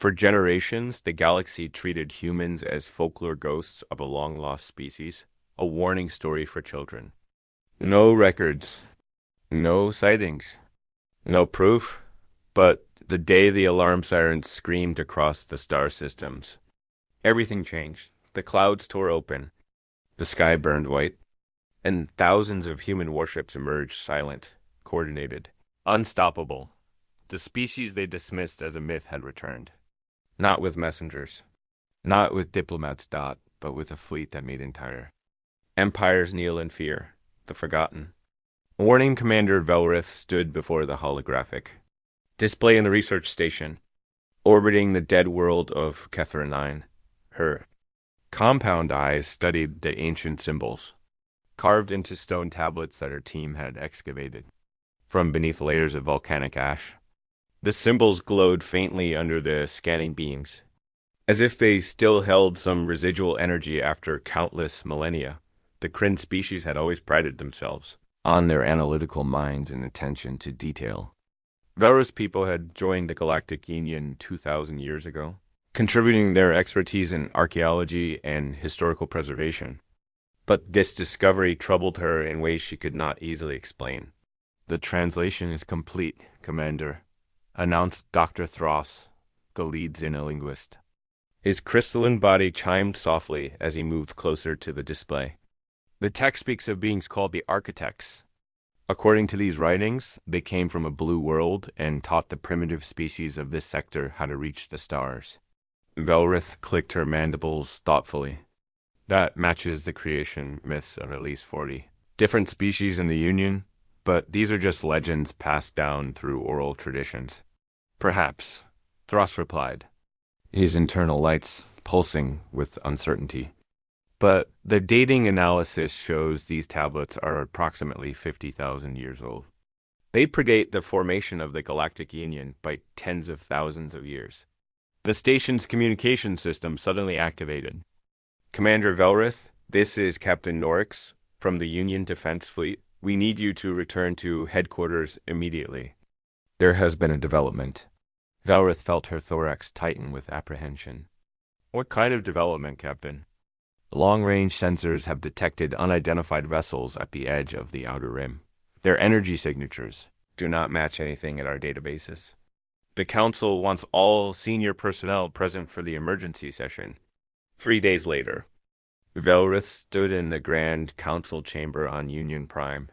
For generations, the galaxy treated humans as folklore ghosts of a long-lost species, a warning story for children. No records, no sightings, no proof, but the day the alarm sirens screamed across the star systems, everything changed. The clouds tore open, the sky burned white, and thousands of human warships emerged silent, coordinated, unstoppable. The species they dismissed as a myth had returned. Not with messengers, not with diplomats, but with a fleet that made entire empires kneel in fear, the forgotten. Warning Commander Velrith stood before the holographic display in the research station, orbiting the dead world of Kethra 9. Her compound eyes studied the ancient symbols, carved into stone tablets that her team had excavated from beneath layers of volcanic ash. The symbols glowed faintly under the scanning beams, as if they still held some residual energy after countless millennia. The Kryn species had always prided themselves on their analytical minds and attention to detail. Velra's people had joined the Galactic Union 2,000 years ago, contributing their expertise in archaeology and historical preservation. But this discovery troubled her in ways she could not easily explain. "The translation is complete, Commander," announced Dr. Thross, the lead xenolinguist. His crystalline body chimed softly as he moved closer to the display. "The text speaks of beings called the Architects. According to these writings, they came from a blue world and taught the primitive species of this sector how to reach the stars." Velrith clicked her mandibles thoughtfully. "That matches the creation myths of at least 40 different species in the Union, but these are just legends passed down through oral traditions." "Perhaps," Thross replied, his internal lights pulsing with uncertainty. "But the dating analysis shows these tablets are approximately 50,000 years old. They predate the formation of the Galactic Union by tens of thousands of years." The station's communication system suddenly activated. "Commander Velrith, this is Captain Norix from the Union Defense Fleet. We need you to return to headquarters immediately. There has been a development." Velrith felt her thorax tighten with apprehension. "What kind of development, Captain?" "Long-range sensors have detected unidentified vessels at the edge of the outer rim. Their energy signatures do not match anything in our databases. The Council wants all senior personnel present for the emergency session." 3 days later, Velrith stood in the Grand Council chamber on Union Prime,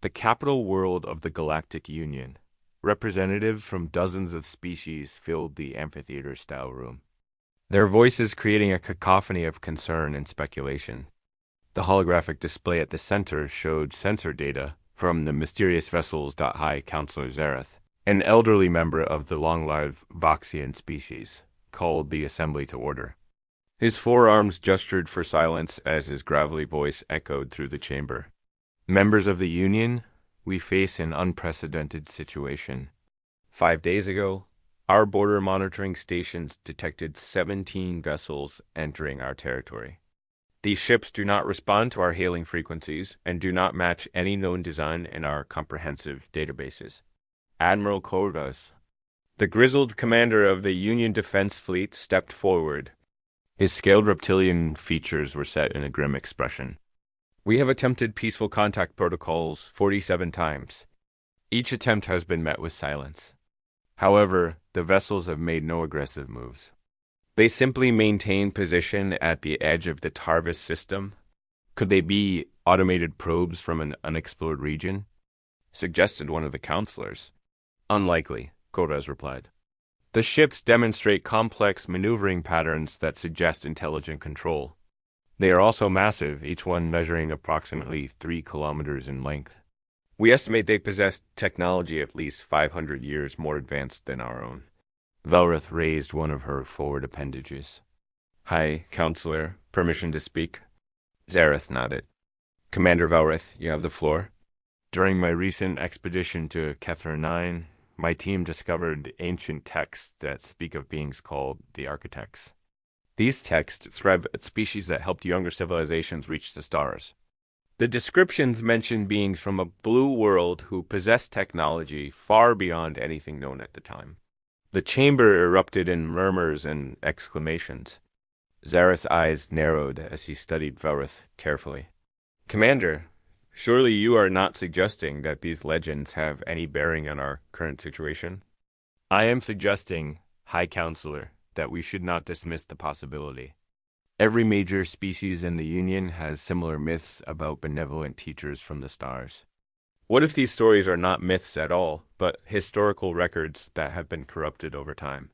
the capital world of the Galactic Union. Representatives from dozens of species filled the amphitheater-style room, their voices creating a cacophony of concern and speculation. The holographic display at the center showed sensor data from the mysterious vessels. High Counselor Zareth, an elderly member of the long-lived Voxian species, called the assembly to order. His forearms gestured for silence as his gravelly voice echoed through the chamber. "Members of the Union, we face an unprecedented situation. 5 days ago, our border monitoring stations detected 17 vessels entering our territory. These ships do not respond to our hailing frequencies and do not match any known design in our comprehensive databases. Admiral Corvus, the grizzled commander of the Union Defense Fleet, stepped forward. His scaled reptilian features were set in a grim expression. "We have attempted peaceful contact protocols 47 times. Each attempt has been met with silence. However, the vessels have made no aggressive moves. They simply maintain position at the edge of the Tarvis system. Could they be automated probes from an unexplored region?" suggested one of the counselors. "Unlikely," Corvus replied. "The ships demonstrate complex maneuvering patterns that suggest intelligent control. They are also massive, each one measuring approximately 3 kilometers in length. We estimate they possess technology at least 500 years more advanced than our own." Velrith raised one of her forward appendages. "High Counselor, permission to speak?" Zareth nodded. "Commander Velrith, you have the floor." "During my recent expedition to Kethra 9, my team discovered ancient texts that speak of beings called the Architects. These texts describe species that helped younger civilizations reach the stars. The descriptions mention beings from a blue world who possess technology far beyond anything known at the time. The chamber erupted in murmurs and exclamations. Zareth's eyes narrowed as he studied Velrith carefully. Commander, surely you are not suggesting that these legends have any bearing on our current situation? I am suggesting, High Counselor, that we should not dismiss the possibility. Every major species in the Union has similar myths about benevolent teachers from the stars. What if these stories are not myths at all, but historical records that have been corrupted over time?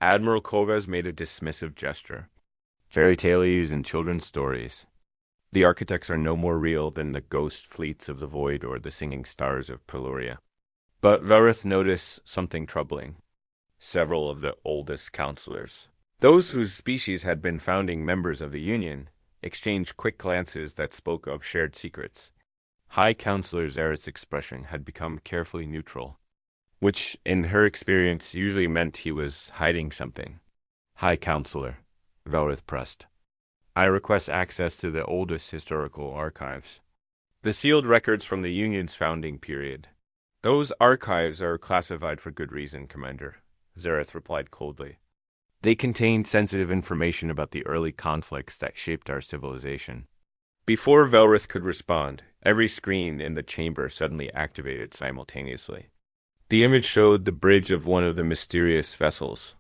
Admiral Kovas made a dismissive gesture. Fairy tales and children's stories. The architects are no more real than the ghost fleets of the void or the singing stars of Peluria. But Velrith noticed something troubling. Several of the oldest counselors, those whose species had been founding members of the Union, exchanged quick glances that spoke of shared secrets. High Counselor Zareth's expression had become carefully neutral, which, in her experience, usually meant he was hiding something. High Counselor, Velrith pressed, I request access to the oldest historical archives. The sealed records from the Union's founding period. Those archives are classified for good reason, Commander, Zareth replied coldly. They contain sensitive information about the early conflicts that shaped our civilization. Before Velrith could respond, every screen in the chamber suddenly activated simultaneously. The image showed the bridge of one of the mysterious vessels,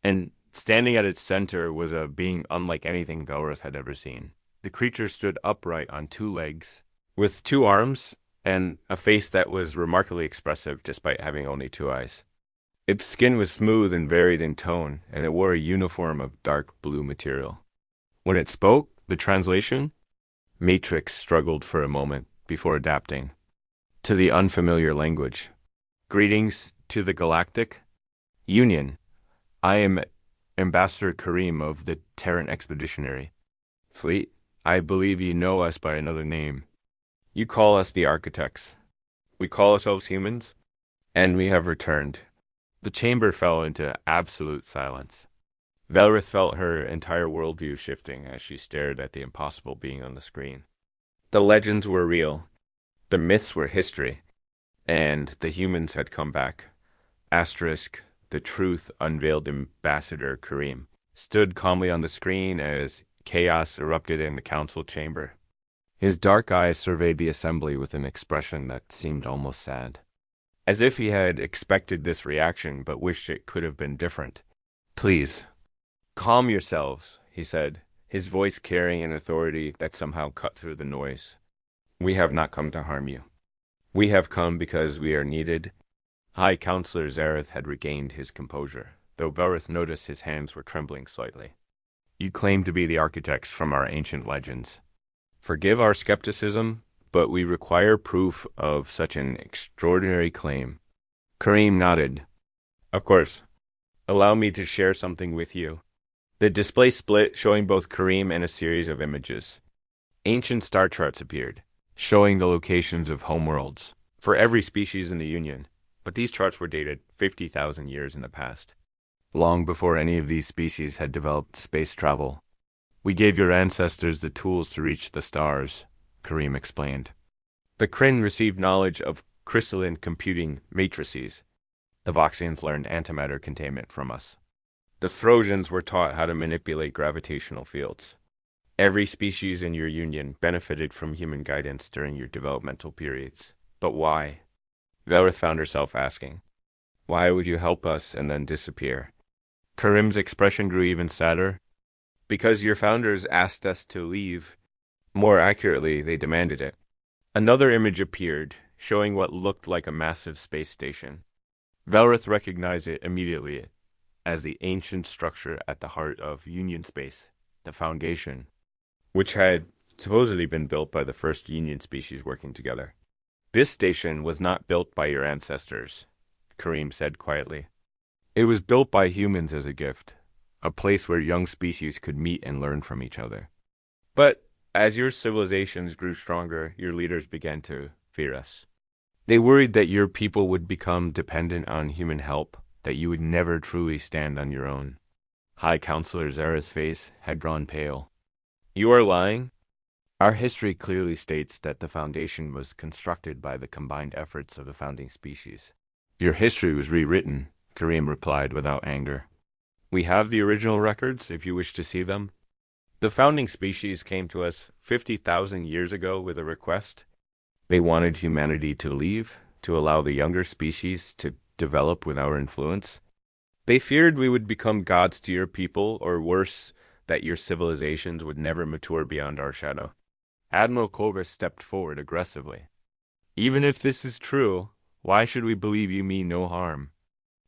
and standing at its center was a being unlike anything Velrith had ever seen. The creature stood upright on two legs, with two arms, and a face that was remarkably expressive despite having only two eyes. Its skin was smooth and varied in tone, and it wore a uniform of dark blue material. When it spoke, the translation, Matrix struggled for a moment before adapting to the unfamiliar language. Greetings to the Galactic Union. I am Ambassador Kareem of the Terran Expeditionary Fleet. I believe you know us by another name. You call us the Architects. We call ourselves humans, and we have returned. The chamber fell into absolute silence. Velrith felt her entire worldview shifting as she stared at the impossible being on the screen. The legends were real. The myths were history. And the humans had come back. Asterisk, the truth unveiled Ambassador Kareem stood calmly on the screen as chaos erupted in the council chamber. His dark eyes surveyed the assembly with an expression that seemed almost sad. As if he had expected this reaction but wished it could have been different. Please, calm yourselves, he said, his voice carrying an authority that somehow cut through the noise. We have not come to harm you. We have come because we are needed. High Counselor Zareth had regained his composure, though Velrith noticed his hands were trembling slightly. You claim to be the architects from our ancient legends. Forgive our skepticism, but we require proof of such an extraordinary claim. Kareem nodded. Of course. Allow me to share something with you. The display split, showing both Kareem and a series of images. Ancient star charts appeared, showing the locations of homeworlds for every species in the Union, but these charts were dated 50,000 years in the past, long before any of these species had developed space travel. We gave your ancestors the tools to reach the stars, Kareem explained. The Kryn received knowledge of crystalline computing matrices. The Voxians learned antimatter containment from us. The Throsians were taught how to manipulate gravitational fields. Every species in your Union benefited from human guidance during your developmental periods. But why? Velrith found herself asking. Why would you help us and then disappear? Kareem's expression grew even sadder. Because your founders asked us to leave. More accurately, they demanded it. Another image appeared, showing what looked like a massive space station. Velrith recognized it immediately as the ancient structure at the heart of Union space, the Foundation, which had supposedly been built by the first Union species working together. This station was not built by your ancestors, Kareem said quietly. It was built by humans as a gift, a place where young species could meet and learn from each other. But as your civilizations grew stronger, your leaders began to fear us. They worried that your people would become dependent on human help, that you would never truly stand on your own. High Counselor Zareth's face had grown pale. You are lying? Our history clearly states that the Foundation was constructed by the combined efforts of the founding species. Your history was rewritten, Kareem replied without anger. We have the original records if you wish to see them. The founding species came to us 50,000 years ago with a request. They wanted humanity to leave, to allow the younger species to develop with our influence. They feared we would become gods to your people, or worse, that your civilizations would never mature beyond our shadow. Admiral Corvus stepped forward aggressively. Even if this is true, why should we believe you mean no harm?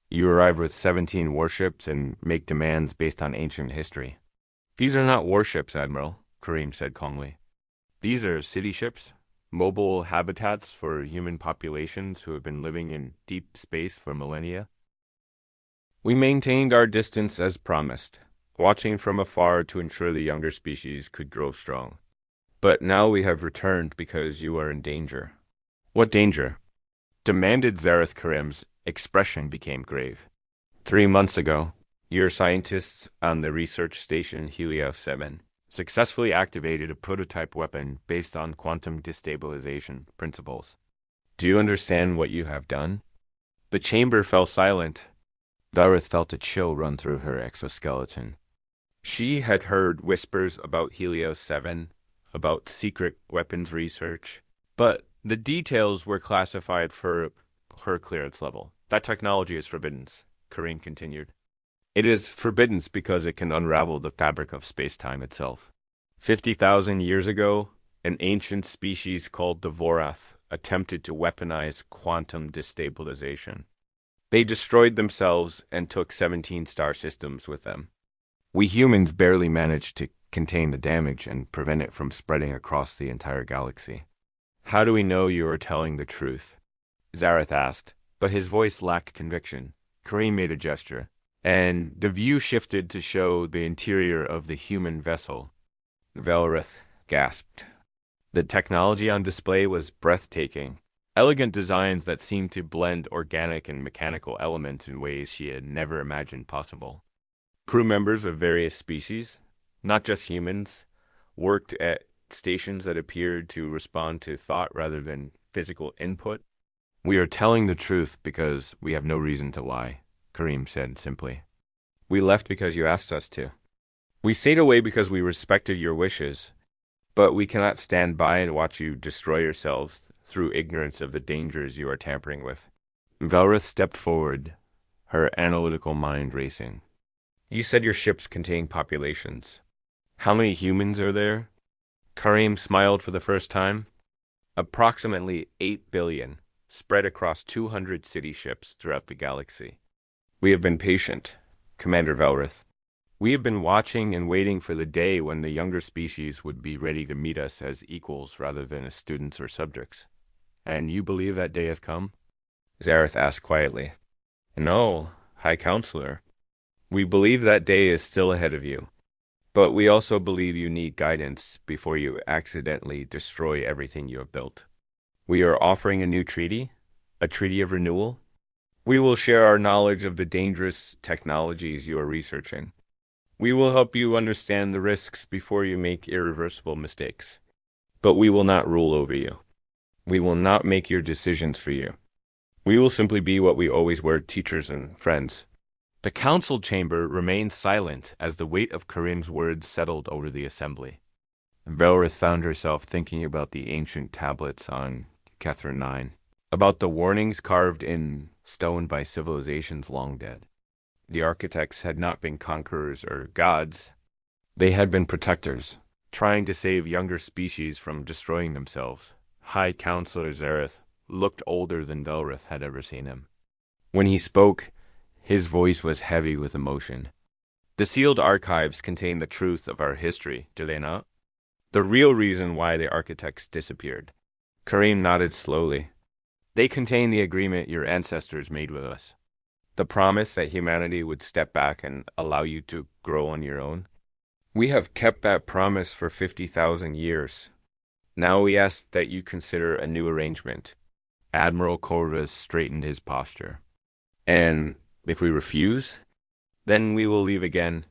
You arrive with 17 warships and make demands based on ancient history. These are not warships, Admiral, Kareem said calmly. These are city ships, mobile habitats for human populations who have been living in deep space for millennia. We maintained our distance as promised, watching from afar to ensure the younger species could grow strong. But now we have returned because you are in danger. What danger? Demanded Zareth Karim's expression became grave. 3 months ago, your scientists on the research station Helios 7 successfully activated a prototype weapon based on quantum destabilization principles. Do you understand what you have done? The chamber fell silent. Dareth felt a chill run through her exoskeleton. She had heard whispers about Helios 7, about secret weapons research, but the details were classified for her clearance level. That technology is forbidden, Kareem continued. It is forbidden because it can unravel the fabric of space-time itself. 50,000 years ago, an ancient species called the Vorath attempted to weaponize quantum destabilization. They destroyed themselves and took 17 star systems with them. We humans barely managed to contain the damage and prevent it from spreading across the entire galaxy. How do we know you are telling the truth? Zareth asked, but his voice lacked conviction. Kareem made a gesture, and the view shifted to show the interior of the human vessel. Velrith gasped. The technology on display was breathtaking. Elegant designs that seemed to blend organic and mechanical elements in ways she had never imagined possible. Crew members of various species, not just humans, worked at stations that appeared to respond to thought rather than physical input. We are telling the truth because we have no reason to lie, Kareem said simply. We left because you asked us to. We stayed away because we respected your wishes, but we cannot stand by and watch you destroy yourselves through ignorance of the dangers you are tampering with. Velrith stepped forward, her analytical mind racing. You said your ships contain populations. How many humans are there? Kareem smiled for the first time. Approximately 8 billion, spread across 200 city ships throughout the galaxy. We have been patient, Commander Velrith. We have been watching and waiting for the day when the younger species would be ready to meet us as equals rather than as students or subjects. And you believe that day has come? Zareth asked quietly. No, High Counselor. We believe that day is still ahead of you. But we also believe you need guidance before you accidentally destroy everything you have built. We are offering a new treaty, a treaty of renewal. We will share our knowledge of the dangerous technologies you are researching. We will help you understand the risks before you make irreversible mistakes. But we will not rule over you. We will not make your decisions for you. We will simply be what we always were, teachers and friends. The council chamber remained silent as the weight of Karim's words settled over the assembly. Velrith found herself thinking about the ancient tablets on Catherine 9, about the warnings carved in stone by civilizations long dead. The architects had not been conquerors or gods. They had been protectors, trying to save younger species from destroying themselves. High Counselor Zareth looked older than Velrith had ever seen him. When he spoke, his voice was heavy with emotion. The sealed archives contain the truth of our history, do they not? The real reason why the architects disappeared. Kareem nodded slowly. They contain the agreement your ancestors made with us. The promise that humanity would step back and allow you to grow on your own. We have kept that promise for 50,000 years. Now we ask that you consider a new arrangement. Admiral Corvus straightened his posture. And if we refuse, then we will leave again,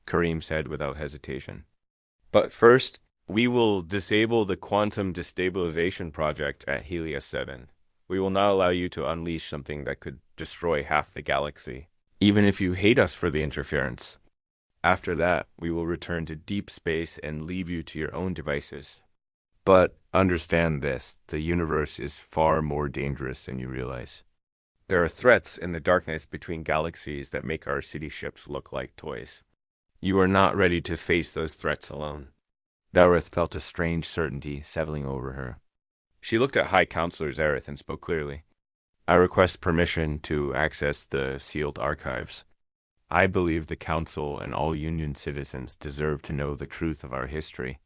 Kareem said without hesitation. But first, we will disable the quantum destabilization project at Helios 7. We will not allow you to unleash something that could destroy half the galaxy, even if you hate us for the interference. After that, we will return to deep space and leave you to your own devices. But understand this, the universe is far more dangerous than you realize. There are threats in the darkness between galaxies that make our city ships look like toys. You are not ready to face those threats alone. Valrith felt a strange certainty settling over her. She looked at High Counselor Zareth and spoke clearly. I request permission to access the sealed archives. I believe the Council and all Union citizens deserve to know the truth of our history.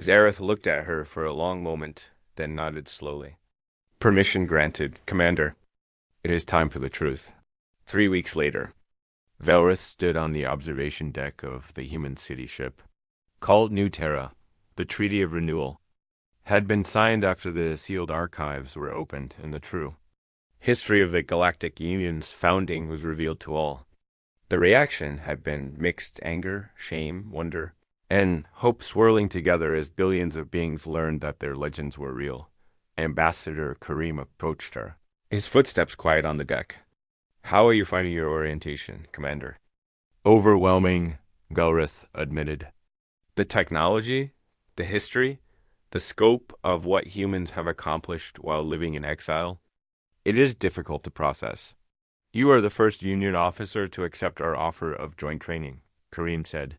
Zareth looked at her for a long moment, then nodded slowly. Permission granted, Commander. It is time for the truth. 3 weeks later, Valrith stood on the observation deck of the human city ship. Called New Terra, the Treaty of Renewal had been signed after the sealed archives were opened, and the true history of the Galactic Union's founding was revealed to all. The reaction had been mixed anger, shame, wonder, and hope swirling together as billions of beings learned that their legends were real. Ambassador Kareem approached her, his footsteps quiet on the deck. How are you finding your orientation, Commander? Overwhelming, Galrith admitted. The technology, the history, the scope of what humans have accomplished while living in exile, it is difficult to process. You are the first Union officer to accept our offer of joint training, Kareem said.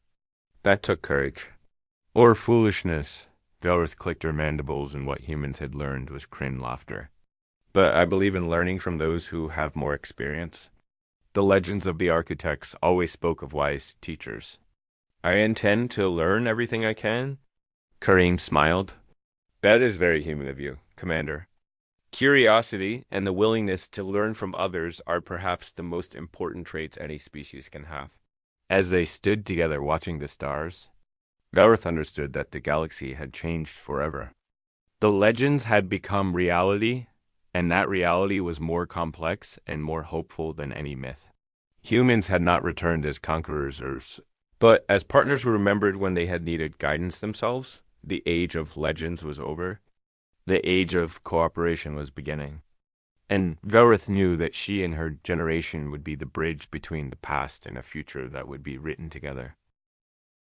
That took courage. Or foolishness. Valrith clicked her mandibles, and what humans had learned was Kryn laughter. But I believe in learning from those who have more experience. The legends of the architects always spoke of wise teachers. I intend to learn everything I can. Kareem smiled. That is very human of you, Commander. Curiosity and the willingness to learn from others are perhaps the most important traits any species can have. As they stood together watching the stars, Valrith understood that the galaxy had changed forever. The legends had become reality, and that reality was more complex and more hopeful than any myth. Humans had not returned as conquerors, but as partners who remembered when they had needed guidance themselves. The age of legends was over. The age of cooperation was beginning. And Valrith knew that she and her generation would be the bridge between the past and a future that would be written together.